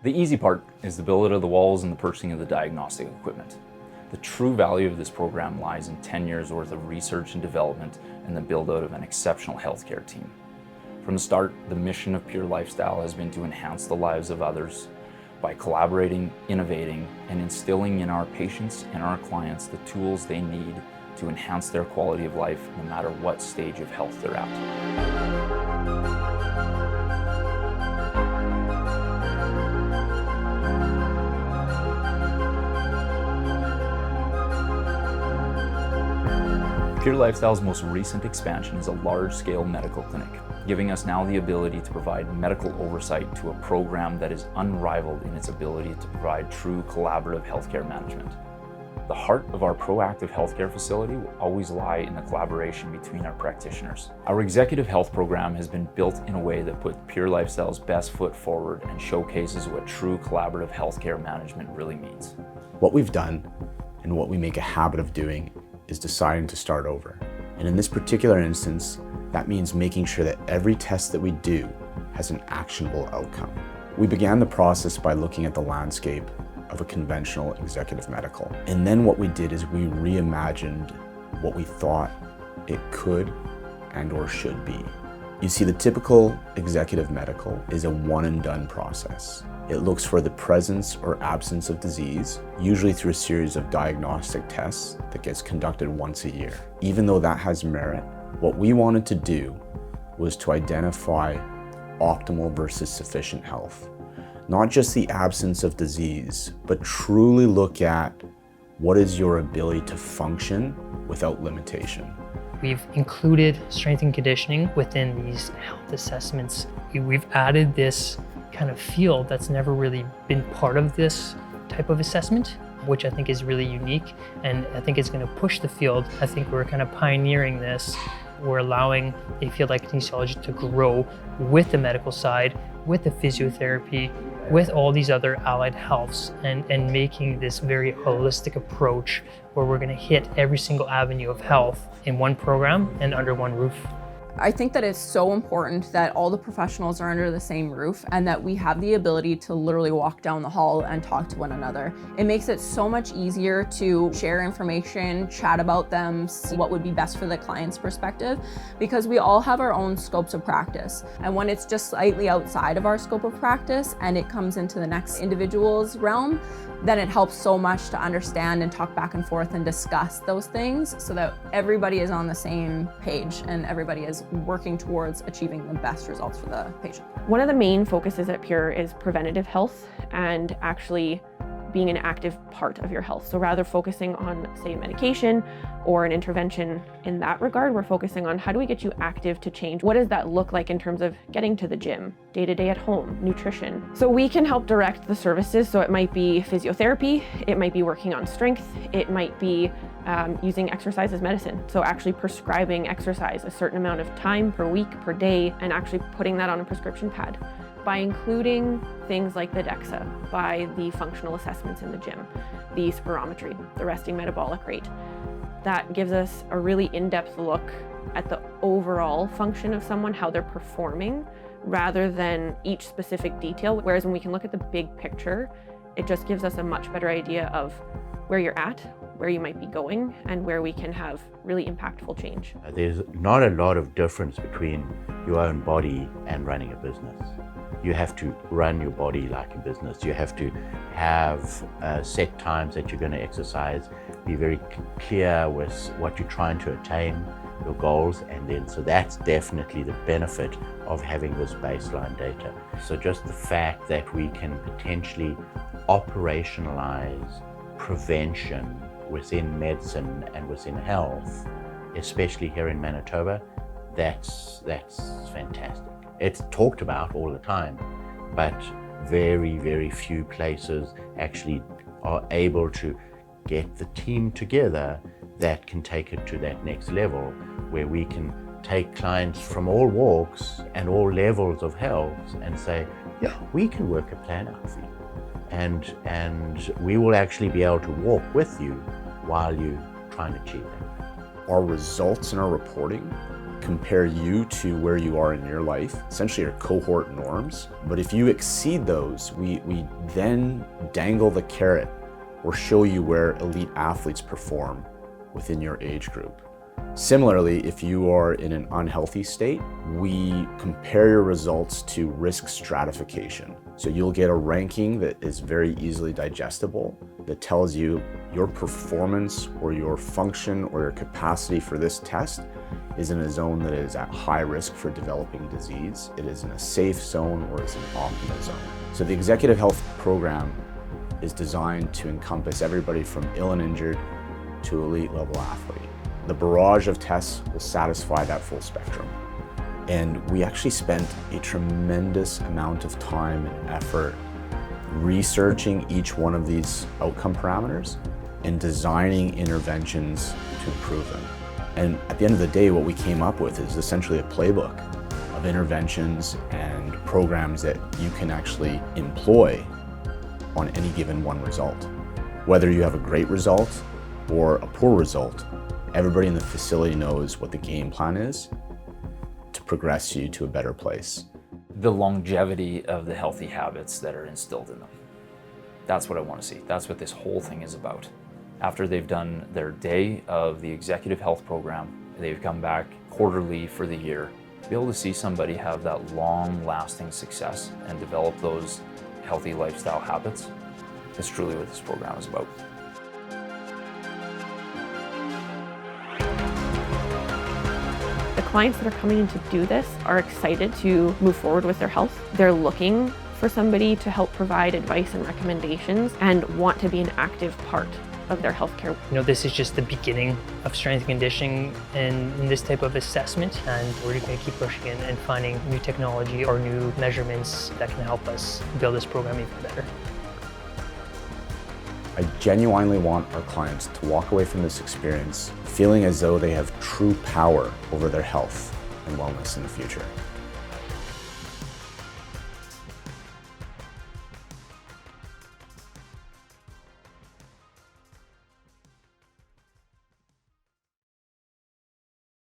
The easy part is the build out of the walls and the purchasing of the diagnostic equipment. The true value of this program lies in 10 years worth of research and development and the build out of an exceptional healthcare team. From the start, the mission of Pure Lifestyle has been to enhance the lives of others by collaborating, innovating, and instilling in our patients and our clients the tools they need to enhance their quality of life no matter what stage of health they're at. Pure Lifestyle's most recent expansion is a large-scale medical clinic, giving us now the ability to provide medical oversight to a program that is unrivaled in its ability to provide true collaborative healthcare management. The heart of our proactive healthcare facility will always lie in the collaboration between our practitioners. Our executive health program has been built in a way that puts Pure Lifestyle's best foot forward and showcases what true collaborative healthcare management really means. What we've done, and what we make a habit of doing, is deciding to start over. And in this particular instance, that means making sure that every test that we do has an actionable outcome. We began the process by looking at the landscape of a conventional executive medical. And then what we did is we reimagined what we thought it could and or should be. You see, the typical executive medical is a one and done process. It looks for the presence or absence of disease, usually through a series of diagnostic tests that gets conducted once a year. Even though that has merit, what we wanted to do was to identify optimal versus sufficient health. Not just the absence of disease, but truly look at what is your ability to function without limitation. We've included strength and conditioning within these health assessments. We've added this kind of field that's never really been part of this type of assessment, which I think is really unique, and I think it's going to push the field. I think we're kind of pioneering this. We're allowing a field like kinesiology to grow with the medical side, with the physiotherapy, with all these other allied healths, and making this very holistic approach where we're going to hit every single avenue of health in one program and under one roof. I think that it's so important that all the professionals are under the same roof and that we have the ability to literally walk down the hall and talk to one another. It makes it so much easier to share information, chat about them, see what would be best for the client's perspective, because we all have our own scopes of practice. And when it's just slightly outside of our scope of practice and it comes into the next individual's realm, then it helps so much to understand and talk back and forth and discuss those things so that everybody is on the same page and everybody is working towards achieving the best results for the patient. One of the main focuses at Pure is preventative health and actually being an active part of your health. So rather focusing on, say, medication or an intervention in that regard, we're focusing on how do we get you active to change? What does that look like in terms of getting to the gym, day-to-day at home, nutrition? So we can help direct the services. So it might be physiotherapy, it might be working on strength, it might be using exercise as medicine. So actually prescribing exercise a certain amount of time per week, per day, and actually putting that on a prescription pad. By including things like the DEXA, by the functional assessments in the gym, the spirometry, the resting metabolic rate, that gives us a really in-depth look at the overall function of someone, how they're performing, rather than each specific detail. Whereas when we can look at the big picture, it just gives us a much better idea of where you're at, where you might be going, and where we can have really impactful change. There's not a lot of difference between your own body and running a business. You have to run your body like a business. You have to have set times that you're going to exercise, be very clear with what you're trying to attain, your goals, and then so that's definitely the benefit of having this baseline data. So just the fact that we can potentially operationalize prevention within medicine and within health, especially here in Manitoba, that's fantastic. It's talked about all the time, but very, very few places actually are able to get the team together that can take it to that next level, where we can take clients from all walks and all levels of health and say, yeah, we can work a plan out for you. And we will actually be able to walk with you while you try try and achieve that. Our results in our reporting compare you to where you are in your life, essentially your cohort norms. But if you exceed those, we then dangle the carrot or show you where elite athletes perform within your age group. Similarly, if you are in an unhealthy state, we compare your results to risk stratification. So you'll get a ranking that is very easily digestible that tells you your performance or your function or your capacity for this test is in a zone that is at high risk for developing disease. It is in a safe zone or it's an optimal zone. So the executive health program is designed to encompass everybody from ill and injured to elite level athlete. The barrage of tests will satisfy that full spectrum. And we actually spent a tremendous amount of time and effort researching each one of these outcome parameters and designing interventions to improve them. And at the end of the day, what we came up with is essentially a playbook of interventions and programs that you can actually employ on any given one result. Whether you have a great result or a poor result, everybody in the facility knows what the game plan is to progress you to a better place. The longevity of the healthy habits that are instilled in them. That's what I want to see. That's what this whole thing is about. After they've done their day of the executive health program, they've come back quarterly for the year. To be able to see somebody have that long-lasting success and develop those healthy lifestyle habits is truly what this program is about. The clients that are coming in to do this are excited to move forward with their health. They're looking for somebody to help provide advice and recommendations and want to be an active part of their healthcare. You know, this is just the beginning of strength and conditioning and in this type of assessment, and we're going to keep pushing in and finding new technology or new measurements that can help us build this program even better. I genuinely want our clients to walk away from this experience feeling as though they have true power over their health and wellness in the future.